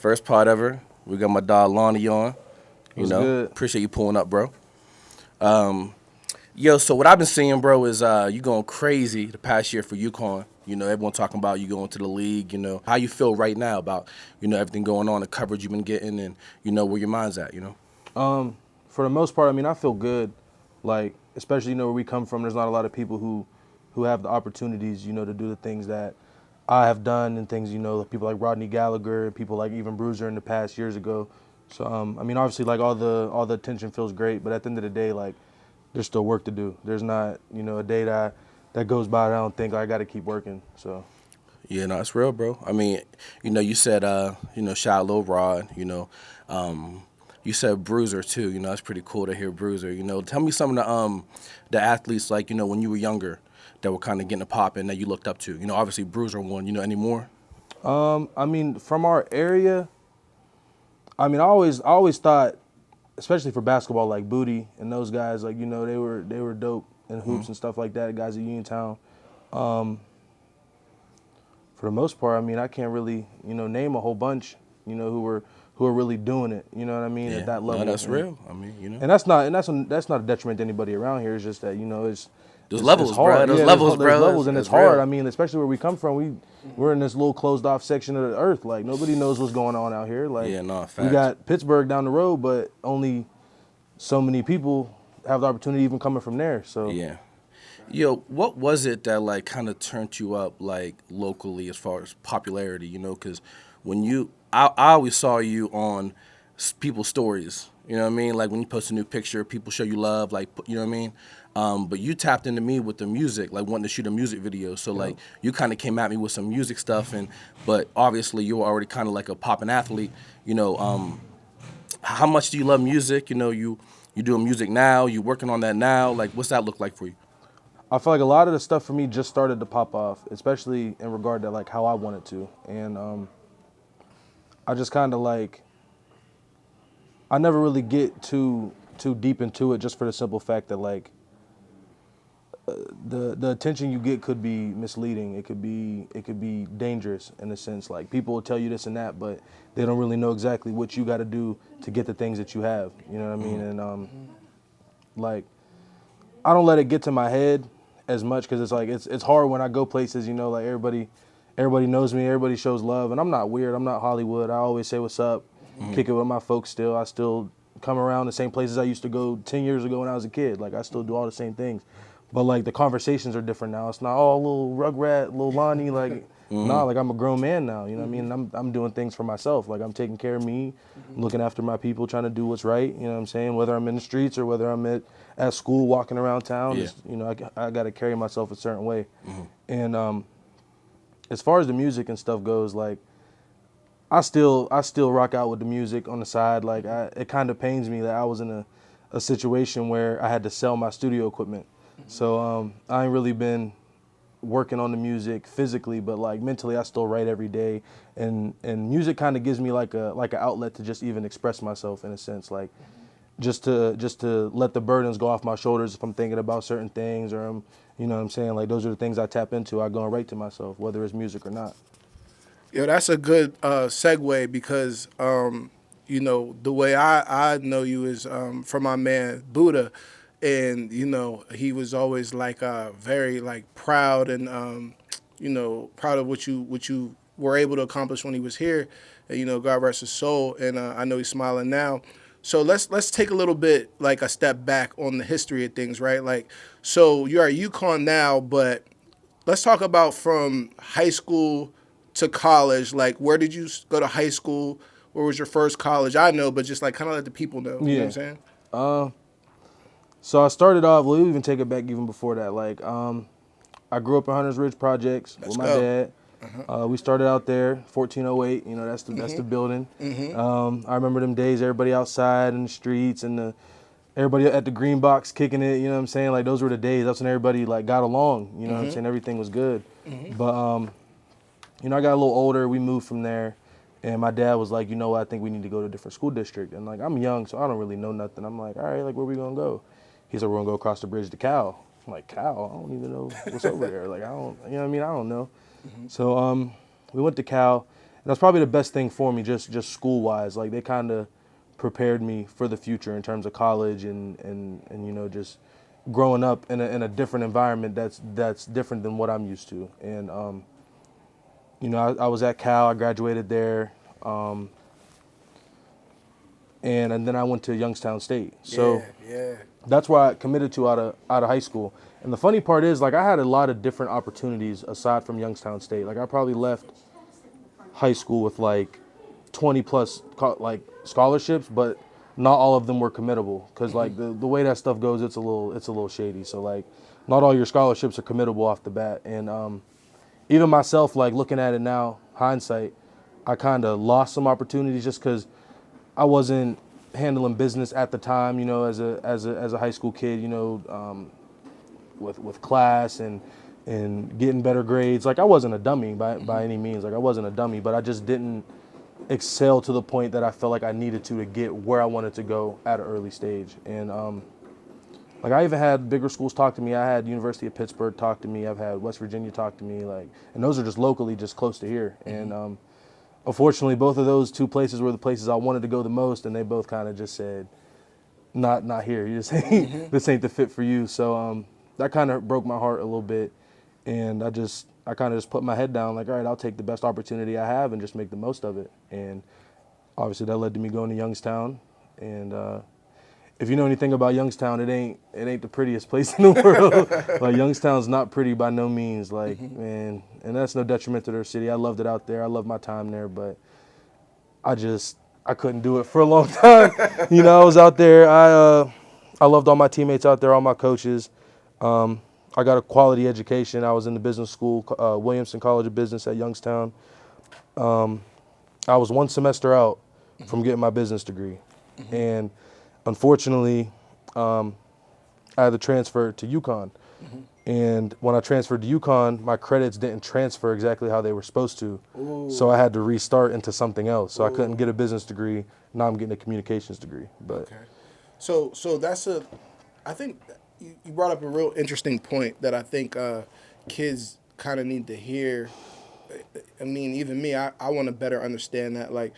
First part ever. We got my dog Lonnie on. What's good? Appreciate you pulling up, bro. Yo, so what I've been seeing, bro, is you going crazy the past year for Uconn. Everyone talking about you going to the league. How you feel right now about everything going on, the coverage you've been getting, and where your mind's at. For the most part, I feel good. Like, especially where we come from, there's not a lot of people who have the opportunities, to do the things that I have done, and things, people like Rodney Gallagher, people like even Bruiser in the past years ago. So, obviously, like all the attention feels great, but at the end of the day, like, there's still work to do. There's not, a day that goes by that I don't think I got to keep working. So. Yeah, no, it's real, bro. You said, shout out Lil Rod, you said Bruiser too. It's pretty cool to hear Bruiser. Tell me some of the athletes, like, when you were younger that were kind of getting a pop and that you looked up to. Obviously Bruiser won, any more? From our area, I always thought, especially for basketball, like Booty and those guys, like, they were dope in hoops and stuff like that, guys at Uniontown. For the most part, I can't really, name a whole bunch, who are really doing it, Yeah. at that level. No, that's real. And that's not a detriment to anybody around here. It's just that, There's levels, it's hard. bro. There's levels, and it's real. hard. Especially where we come from, we're in this little closed off section of the earth. Like, nobody knows what's going on out here. Like, yeah, no, facts. We got Pittsburgh down the road, but only so many people have the opportunity even coming from there. So yeah. Yo, what was it that like kind of turned you up like locally as far as popularity? Because when I always saw you on people's stories. You know what I mean? Like when you post a new picture, people show you love. Like, you know what I mean? But you tapped into me with the music, like wanting to shoot a music video. So like you kind of came at me with some music stuff, but obviously you were already kind of like a poppin' athlete. How much do you love music? You doing music now? You working on that now? Like, what's that look like for you? I feel like a lot of the stuff for me just started to pop off, especially in regard to like how I wanted to, and I just kind of like, I never really get too deep into it, just for the simple fact that like the attention you get could be misleading. It could be dangerous in a sense. Like, people will tell you this and that, but they don't really know exactly what you got to do to get the things that you have. You know what I mean? And like, I don't let it get to my head as much, because it's like it's hard when I go places. Like everybody knows me. Everybody shows love, and I'm not weird. I'm not Hollywood. I always say what's up, kick it with my folks. Still, I still come around the same places I used to go 10 years ago when I was a kid. Like, I still do all the same things. But, like, the conversations are different now. It's not, oh, little Rugrat, little Lonnie. Like, nah, like, I'm a grown man now. You know what I mean? And I'm doing things for myself. Like, I'm taking care of me, looking after my people, trying to do what's right. You know what I'm saying? Whether I'm in the streets or whether I'm at school walking around town, I got to carry myself a certain way. And as far as the music and stuff goes, like, I still rock out with the music on the side. Like, it kind of pains me that I was in a situation where I had to sell my studio equipment. So I ain't really been working on the music physically, but like mentally, I still write every day, and music kind of gives me like an outlet to just even express myself in a sense, like just to let the burdens go off my shoulders if I'm thinking about certain things, or I'm, you know what I'm saying, like those are the things I tap into. I go and write to myself, whether it's music or not. Yo, that's a good segue, because the way I know you is from my man Buddha. And, he was always like very like proud and, proud of what you were able to accomplish when he was here. And, God rest his soul. And I know he's smiling now. So let's take a little bit like a step back on the history of things, right? Like, so you're at UConn now, but let's talk about from high school to college. Like, where did you go to high school? Where was your first college? I know, but just like kind of let the people know. You know what I'm saying? So I started off, we'll even take it back even before that. Like, I grew up in Hunters Ridge Projects with my dad. We started out there, 1408, that's the building. I remember them days, everybody outside in the streets and everybody at the green box kicking it, you know what I'm saying? Like, those were the days. That's when everybody like got along, you know what I'm saying? Everything was good. But, I got a little older, we moved from there. And my dad was like, what, I think we need to go to a different school district. And like, I'm young, so I don't really know nothing. I'm like, all right, like, where we gonna go? He said, we're gonna go across the bridge to Cal. I'm like, Cal? I don't even know what's over there. Like, I don't, you know what I mean? I don't know. So we went to Cal, that's probably the best thing for me, just school wise. Like they kind of prepared me for the future in terms of college and you know, just growing up in a different environment that's different than what I'm used to. And you know, I was at Cal, I graduated there, and then I went to Youngstown State. So yeah. that's where I committed to out of high school. And the funny part is, like, I had a lot of different opportunities aside from Youngstown State. Like, I probably left high school with like 20 plus like scholarships, but not all of them were committable because like the way that stuff goes, it's a little shady. So like, not all your scholarships are committable off the bat. And even myself, like looking at it now, hindsight, I kind of lost some opportunities just because I wasn't handling business at the time. You know, as a high school kid, you know, with class and getting better grades. Like I wasn't a dummy by any means. Like I wasn't a dummy, but I just didn't excel to the point that I felt like I needed to get where I wanted to go at an early stage. And like I even had bigger schools talk to me. I had University of Pittsburgh talk to me. I've had West Virginia talk to me. Like, and those are just locally, just close to here. And unfortunately, both of those two places were the places I wanted to go the most, and they both kind of just said, not here. You just ain't, this ain't the fit for you. So that kind of broke my heart a little bit, and I kind of just put my head down, like, all right, I'll take the best opportunity I have and just make the most of it. And obviously that led to me going to Youngstown. And if you know anything about Youngstown, it ain't the prettiest place in the world. Like Youngstown's not pretty by no means. Like man, and that's no detriment to their city. I loved it out there. I loved my time there, but I couldn't do it for a long time. You know, I was out there. I loved all my teammates out there, all my coaches. I got a quality education. I was in the business school, Williamson College of Business at Youngstown. I was one semester out from getting my business degree. And unfortunately, I had to transfer to Uconn. And when I transferred to Uconn, my credits didn't transfer exactly how they were supposed to. Ooh. So I had to restart into something else. So I couldn't get a business degree. Now I'm getting a communications degree. But okay. So that's I think you brought up a real interesting point that I think kids kind of need to hear. I mean, even me, I want to better understand that. Like,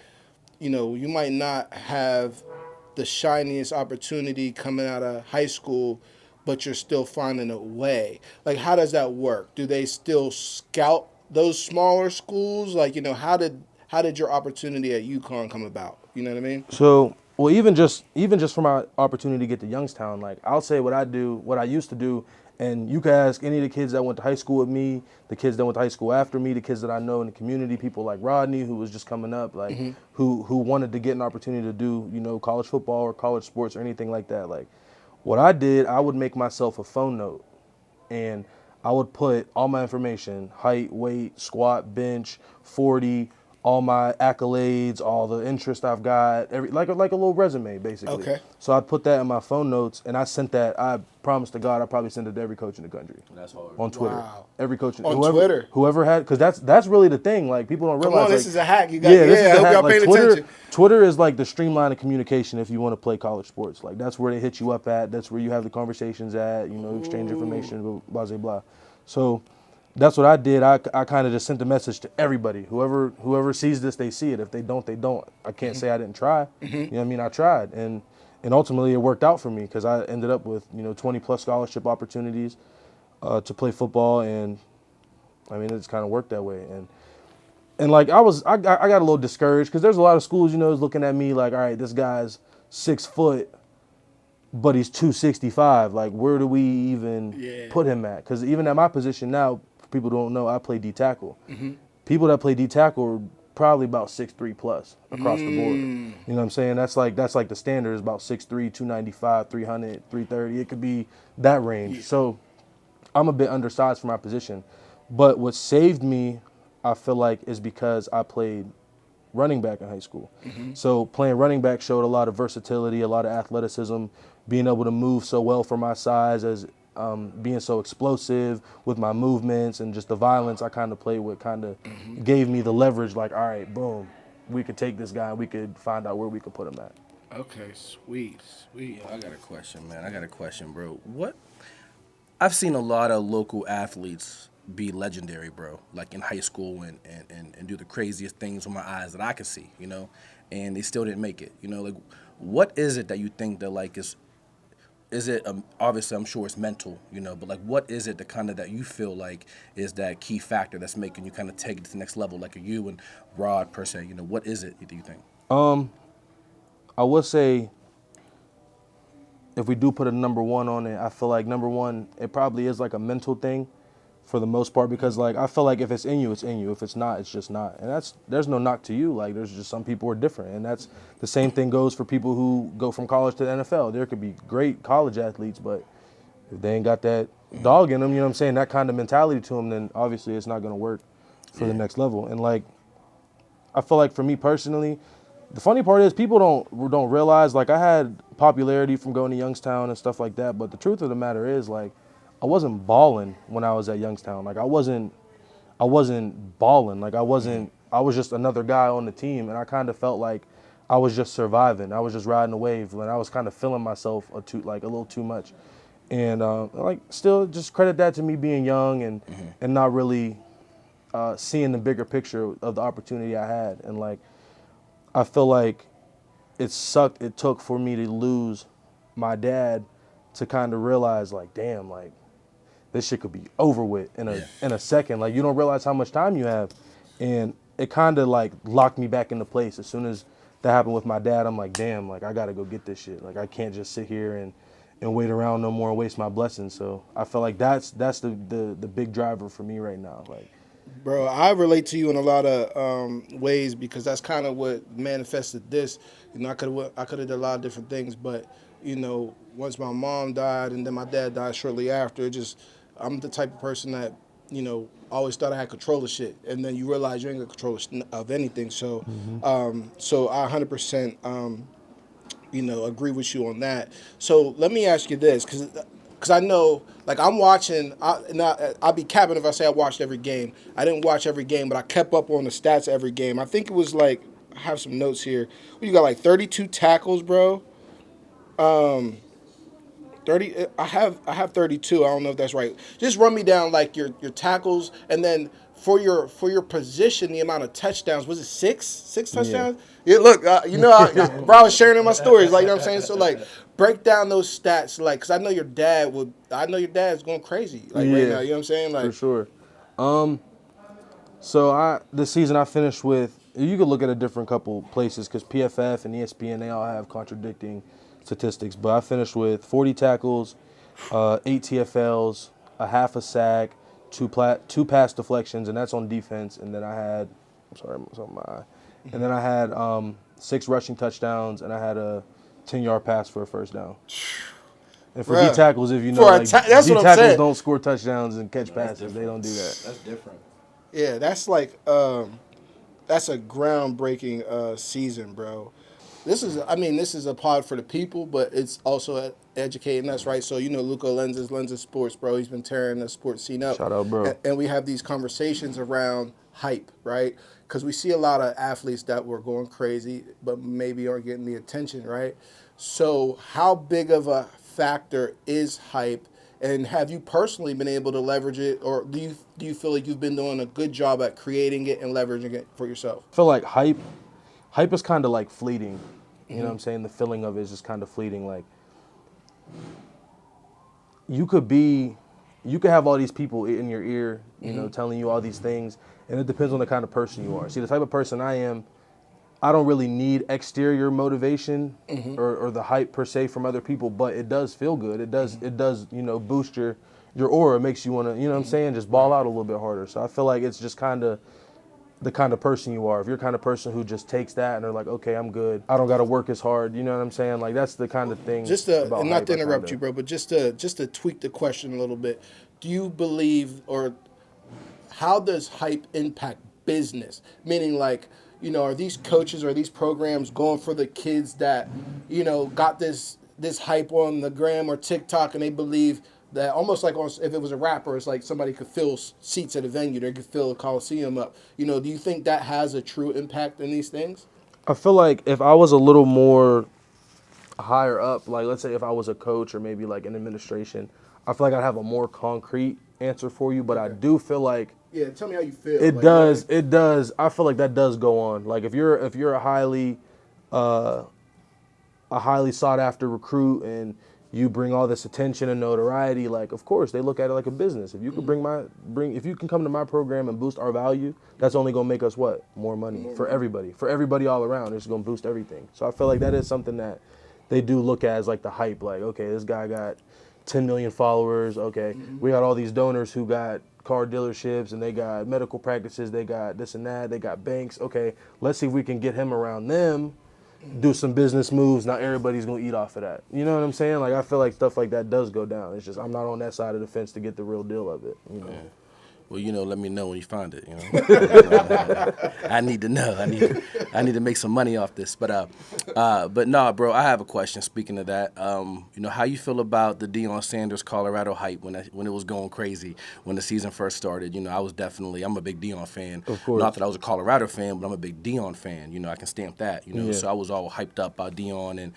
you know, you might not have the shiniest opportunity coming out of high school, but you're still finding a way. Like, how does that work? Do they still scout those smaller schools? Like, you know, how did your opportunity at UConn come about? You know what I mean? so, well, even just for my opportunity to get to Youngstown, like I'll say what I used to do, and you can ask any of the kids that went to high school with me, the kids that went to high school after me, the kids that I know in the community, people like Rodney who was just coming up, like who wanted to get an opportunity to do, you know, college football or college sports or anything like that. Like what I did, I would make myself a phone note, and I would put all my information, height, weight, squat, bench, 40, all my accolades, all the interest I've got, like a little resume, basically. Okay. So I'd put that in my phone notes, and I sent that. I promise to God, I probably sent it to every coach in the country. That's hard. On Twitter. Wow. Every coach. On Twitter? Whoever had, because that's really the thing. Like people don't Come realize. on, like, this is a hack. You got this is I the hope hack. y'all Like, paying Twitter, attention. Twitter is like the streamline of communication if you want to play college sports. Like that's where they hit you up at. That's where you have the conversations at. You know, exchange information, blah blah blah. So that's what I did. I kind of just sent a message to everybody. Whoever sees this, they see it. If they don't, they don't. I can't say I didn't try. You know what I mean? I tried, and ultimately it worked out for me because I ended up with 20 plus scholarship opportunities to play football, and I mean it's kind of worked that way. And like I got a little discouraged because there's a lot of schools is looking at me like, all right, this guy's 6 foot, but he's 265. Like where do we even put him at? Because even at my position now. People don't know I play D tackle. People that play D tackle are probably about 6'3" plus across the board. You know what I'm saying? That's like the standard is about 6'3", 295, 300, 330. It could be that range. So I'm a bit undersized for my position. But what saved me, I feel like, is because I played running back in high school. So playing running back showed a lot of versatility, a lot of athleticism, being able to move so well for my size as being so explosive with my movements and just the violence I kind of played with kind of gave me the leverage like, all right, boom, we could take this guy and we could find out where we could put him at. Okay, sweet. Yo, I got a question, man. Bro. I've seen a lot of local athletes be legendary, bro. Like in high school and do the craziest things with my eyes that I could see, you know, and they still didn't make it, you know. Like, what is it that you think that like is it obviously I'm sure it's mental, you know, but like what is it that kind of that you feel like is that key factor that's making you kind of take it to the next level, like you and Rod per se, you know, what is it do you think? I would say if we do put a number one on it, I feel like number one, it probably is like a mental thing for the most part, because like I feel like if it's in you, it's in you. If it's not, it's just not. And there's no knock to you. Like there's just some people are different. And that's the same thing goes for people who go from college to the NFL. There could be great college athletes, but if they ain't got that dog in them, you know what I'm saying, that kind of mentality to them, then obviously it's not going to work for the next level. And like I feel like for me personally, the funny part is people don't realize, like, I had popularity from going to Youngstown and stuff like that, but the truth of the matter is, like, I wasn't balling when I was at Youngstown. Like, I wasn't balling. Like, I was just another guy on the team, and I kind of felt like I was just surviving. I was just riding a wave, and I was kind of feeling myself a little too much. And like, still, just credit that to me being young and not really seeing the bigger picture of the opportunity I had. And like, I feel like it sucked. It took for me to lose my dad to kind of realize, like, damn, like this shit could be over with in a second. Like, you don't realize how much time you have, and it kind of like locked me back into place. As soon as that happened with my dad, I'm like, damn, like I gotta go get this shit. Like I can't just sit here and wait around no more and waste my blessings. So I feel like that's the big driver for me right now. Like, Bro, I relate to you in a lot of ways because that's kind of what manifested this. You know, I could have done a lot of different things, but you know, once my mom died and then my dad died shortly after, I'm the type of person that always thought I had control of shit, and then you realize you ain't got control of anything. So, so I 100% agree with you on that. So let me ask you this, because I know, like, I'm watching. I'll be capping if I say I watched every game. I didn't watch every game, but I kept up on the stats every game. I think it was like, I have some notes here. You got like 32 tackles, bro. 30. I have 32. I don't know if that's right. Just run me down like your tackles, and then for your position, the amount of touchdowns. Was it six yeah. touchdowns? Yeah. Look, bro, I was sharing in my stories. Like, you know what I'm saying. So like, break down those stats, like, cause I know your dad would. I know your dad's going crazy, like, right Yeah, now. You know what I'm saying? for Like, sure. So this season I finished with, you could look at a different couple places because PFF and ESPN, they all have contradicting statistics, but I finished with 40 tackles, 8 TFLs, a half a sack, two pass deflections, and that's on defense. And then I had, I'm sorry, it's on my eye. And then I had 6 rushing touchdowns, and I had a 10-yard pass for a first down. And for D bruh, tackles, if you know, for a like that's D what I'm tackles saying. don't score touchdowns and catch That's passes. They different. don't do that. That's different. Yeah, that's like that's a groundbreaking season, bro. This is a pod for the people, but it's also educating us, right? So, Luca lenses sports, bro. He's been tearing the sports scene up. Shout out, bro. And we have these conversations around hype, right? Because we see a lot of athletes that were going crazy, but maybe aren't getting the attention, right? So how big of a factor is hype? And have you personally been able to leverage it, or do you feel like you've been doing a good job at creating it and leveraging it for yourself? I feel like hype is kind of like fleeting. You know what I'm saying? The feeling of it is just kind of fleeting. Like, you could have all these people in your ear, telling you all these things, and it depends on the kind of person you are. See, the type of person I am, I don't really need exterior motivation or the hype per se from other people, but it does feel good. It does boost your aura. It makes you want to, what I'm saying, just ball out a little bit harder. So I feel like it's just kind of the kind of person you are. If you're the kind of person who just takes that and they're like, okay, I'm good. I don't got to work as hard. You know what I'm saying? Like, that's the kind of thing. Just to, about and not hype to I interrupt kinda- you, bro, but just to tweak the question a little bit. Do you believe, or how does hype impact business? Meaning, like, are these coaches or these programs going for the kids that, got this hype on the gram or TikTok, and they believe that, almost like if it was a rapper, it's like somebody could fill seats at a venue, they could fill a coliseum up. Do you think that has a true impact in these things? I feel like if I was a little more higher up, like let's say if I was a coach or maybe like in administration, I feel like I'd have a more concrete answer for you, but I do feel like Yeah, tell me how you feel. it Like, does. It does. I feel like that does go on. Like if you're a highly sought after recruit and you bring all this attention and notoriety, like of course they look at it like a business. If you could if you can come to my program and boost our value, that's only gonna make us what? More money for everybody. For everybody all around. It's gonna boost everything. So I feel like that is something that they do look at as like the hype, like, okay, this guy got 10 million followers, okay, we got all these donors who got car dealerships and they got medical practices, they got this and that, they got banks, okay, let's see if we can get him around them, do some business moves, now everybody's gonna eat off of that. You know what I'm saying? Like I feel like stuff like that does go down. It's just I'm not on that side of the fence to get the real deal of it, you know. Yeah. Well, let me know when you find it. I need to know. I need to make some money off this. But no, bro. I have a question. Speaking of that, how you feel about the Deion Sanders Colorado hype when it was going crazy when the season first started? I'm a big Deion fan. Of course. Not that I was a Colorado fan, but I'm a big Deion fan. I can stamp that. Yeah. So I was all hyped up by Deion,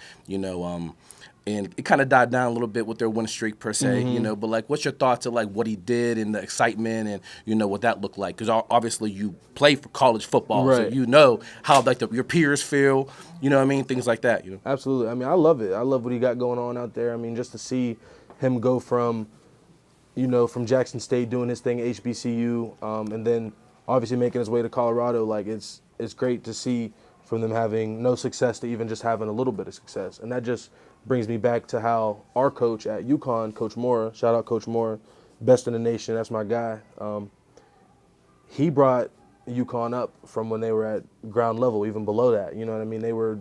and it kind of died down a little bit with their win streak per se, But like, what's your thoughts of like what he did and the excitement and what that looked like? Because obviously you play for college football, right. so how like your peers feel, things like that. Absolutely. I mean, I love it. I love what he got going on out there. I mean, just to see him go from Jackson State doing his thing at HBCU, and then obviously making his way to Colorado. Like it's great to see from them having no success to even just having a little bit of success, and that just brings me back to how our coach at Uconn, Coach Mora, shout out Coach Mora, best in the nation, that's my guy. He brought Uconn up from when they were at ground level, even below that. You know what I mean? They were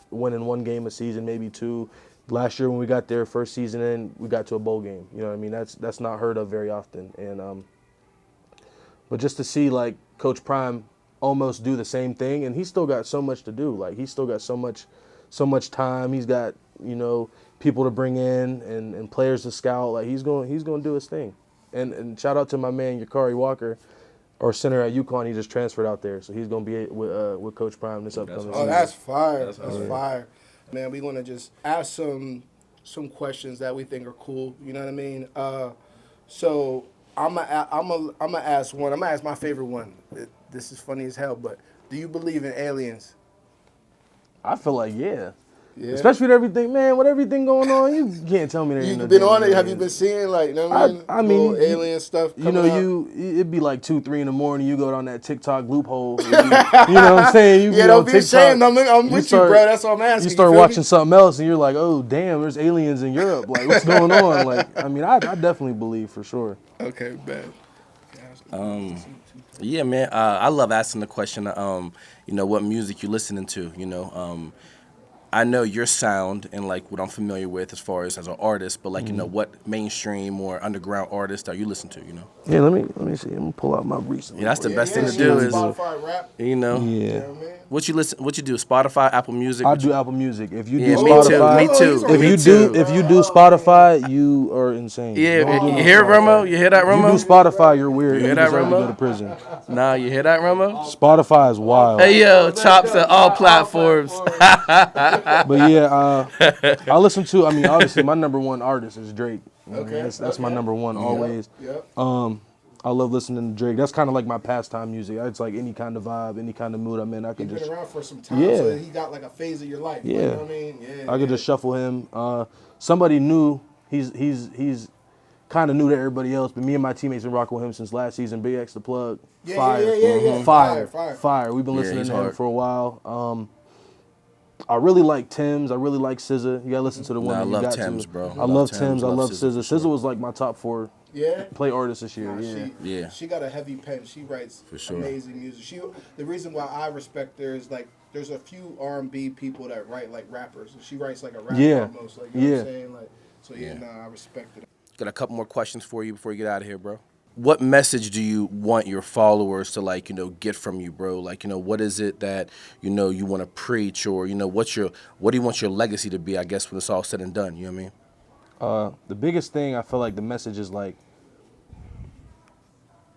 winning one game a season, maybe two. Last year when we got there, first season in, we got to a bowl game. You know what I mean? That's not heard of very often. And but just to see like Coach Prime almost do the same thing, and he's still got so much to do. Like he's still got so much time. He's got people to bring in and players to scout. Like he's going to do his thing. And shout out to my man Yakari Walker, our center at Uconn. He just transferred out there, so he's going to be with Coach Prime this upcoming season. Oh, that's fire. That's fire. Man, we want to just ask some questions that we think are cool. You know what I mean? So I'm gonna ask one. I'm gonna ask my favorite one. This is funny as hell, but do you believe in aliens? I feel like yeah. Yeah. Especially with everything, man. With everything going on, you can't tell me there ain't You've no been damn on it. Have aliens. you been seeing like I mean little alien stuff? Coming out? It'd be like 2-3 in the morning. You go down that TikTok loophole. You know what I'm saying? You Yeah, don't be ashamed. I'm with you, bro. That's what I'm asking. You start feel watching me? something else, and you're like, oh damn, there's aliens in Europe. Like what's going on? Like I mean, I definitely believe for sure. Okay, bad. Yeah, man. I love asking the question. What music you listening to? I know your sound and like what I'm familiar with as far as an artist, but like what mainstream or underground artist are you listening to? Yeah, let me see. I'm gonna pull out my recent. Yeah, that's the best thing to do is Spotify rap. Yeah. What you do? Spotify, Apple Music? I do Apple Music. If you Yeah, do me Spotify, too. If you do Spotify, you are insane. Yeah, Don't do you no hear Spotify. Romo? You hear that, If you Romo? do Spotify, you're weird. You hear You that, deserve to Romo? go to prison. Nah, you hear that, Romo? Spotify is wild. Hey, yo, chops at all platforms. But yeah, I listen to. I mean, obviously, my number one artist is Drake. Okay, That's my number one always. Yep. I love listening to Drake. That's kind of like my pastime music. It's like any kind of vibe, any kind of mood I'm in. I can He's just been around for some time, Yeah. so he got like a phase of your life. Yeah. You know what I mean? Yeah. I could just shuffle him. Somebody new. He's kind of new to everybody else, but me and my teammates been rocking with him since last season. Big X the Plug. Yeah, Fire. yeah. Fire. We've been listening he's to him hard. for a while. I really like Tim's. I really like SZA. You gotta listen to the one Nah, I that you love got Tim's, to. bro. I love Tim's, Tim's. I love SZA, SZA. for SZA sure. was like my top 4 Yeah. play artists this year. Nah, Yeah. She got a heavy pen. She writes sure. amazing music. The reason why I respect her is like there's a few R&B people that write like rappers, and she writes like a rapper Yeah. almost. Like you know Yeah. what I'm saying? Like I respect it. Got a couple more questions for you before you get out of here, bro. What message do you want your followers to get from you, bro? What is it that you want to preach, or what do you want your legacy to be? I guess when it's all said and done, you know what I mean? The biggest thing I feel like the message is like,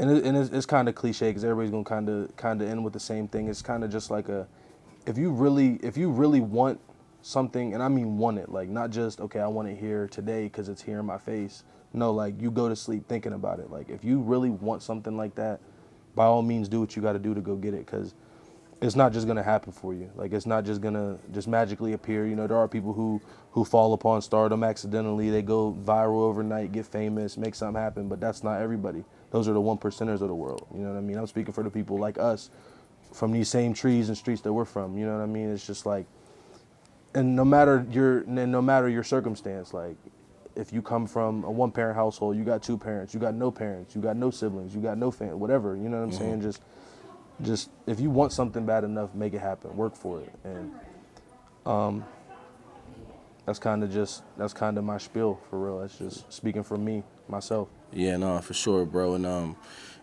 and it's kind of cliche because everybody's gonna kind of end with the same thing. It's kind of just like if you really want something, and I mean want it, like not just okay, I want it here today because it's here in my face, no, like you go to sleep thinking about it. Like if you really want something like that, by all means do what you got to do to go get it, because it's not just gonna happen for you. Like it's not just gonna just magically appear. You know, there are people who fall upon stardom accidentally. They go viral overnight, get famous, make something happen. But that's not everybody. Those are the 1%ers of the world. You know what I mean? I'm speaking for the people like us, from these same trees and streets that we're from. You know what I mean? It's just like, and no matter your circumstance, like if you come from a one-parent household, you got 2 parents, you got no parents, you got no siblings, you got no family, whatever. You know what I'm saying? Just if you want something bad enough, make it happen. Work for it, and that's kind of my spiel for real. That's just speaking for me, myself. Yeah, no, for sure, bro. And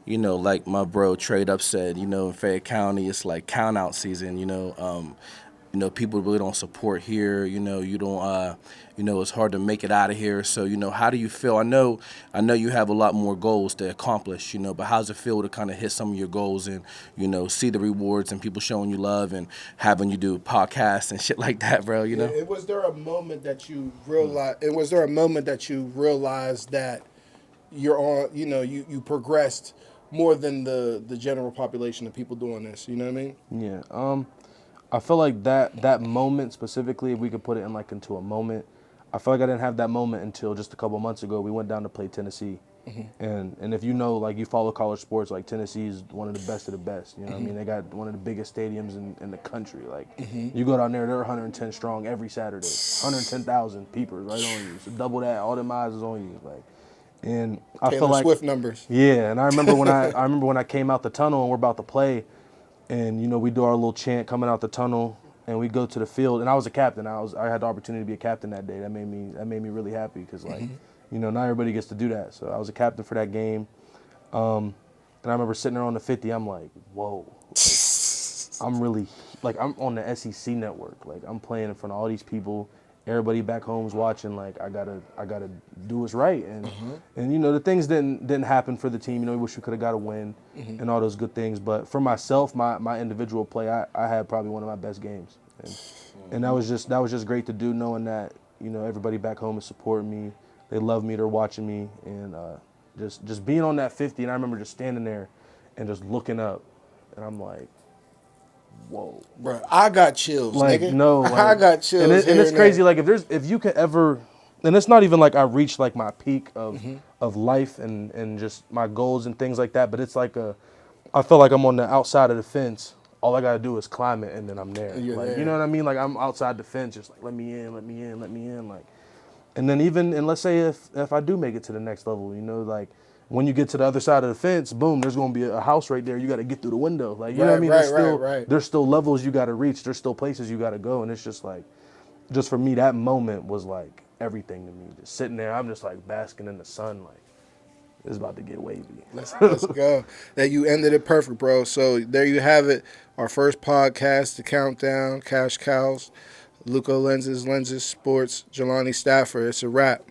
you know, like my bro Trade Up said, you know, in Fayette County, it's like count out season. You know, people really don't support here. You know, you don't. You know, it's hard to make it out of here. So, you know, how do you feel? I know you have a lot more goals to accomplish. You know, but how's it feel to kind of hit some of your goals and, you know, see the rewards and people showing you love and having you do podcasts and shit like that, bro? You know. Yeah, was there a moment that you realized? And was there a moment that you realized that you're on? You know, you progressed more than the general population of people doing this. You know what I mean? Yeah. I feel like that moment specifically, if we could put it in like into a moment, I feel like I didn't have that moment until just a couple months ago. We went down to play Tennessee, and if you know, like you follow college sports, like Tennessee is one of the best of the best. You know what I mean? They got one of the biggest stadiums in the country. Like you go down there, they're 110 strong every Saturday, 110,000 peepers right on you. So double that, all them eyes is on you. Like, and I Taylor feel like Swift numbers. Yeah, and I remember when I came out the tunnel and we're about to play. And you know, we do our little chant coming out the tunnel, and we go to the field. And I was a captain. I had the opportunity to be a captain that day. That made me really happy because like, you know, not everybody gets to do that. So I was a captain for that game. And I remember sitting there on the 50. I'm like, whoa, I'm really like I'm on the SEC network. Like I'm playing in front of all these people. Everybody back home's watching. Like I gotta do what's right. And you know, the things didn't happen for the team. You know, we wish we could have got a win and all those good things. But for myself, my individual play, I had probably one of my best games. And that was just great to do, knowing that, you know, everybody back home is supporting me. They love me. They're watching me. And just being on that 50. And I remember just standing there and just looking up, and I'm like, whoa, Bro, I got chills, like nigga. no, like, I got chills. and it's crazy. Like if you could ever, and it's not even like I reached like my peak of life and just my goals and things like that. But it's like I feel like I'm on the outside of the fence. All I gotta do is climb it, and then I'm there. You're Like there. you know what I mean? Like I'm outside the fence, just like let me in, let me in, let me in. Like, and then and let's say if I do make it to the next level, you know, like. When you get to the other side of the fence, boom, there's going to be a house right there. You got to get through the window. Like, you know what I mean? Right. There's still levels you got to reach. There's still places you got to go. And it's just like, just for me, that moment was like everything to me. Just sitting there, I'm just like basking in the sun. Like, it's about to get wavy. Let's go. That you ended it perfect, bro. So there you have it. Our first podcast, The Countdown, Cash Cows, Luco Lenses, Sports, Jelani Stafford. It's a wrap.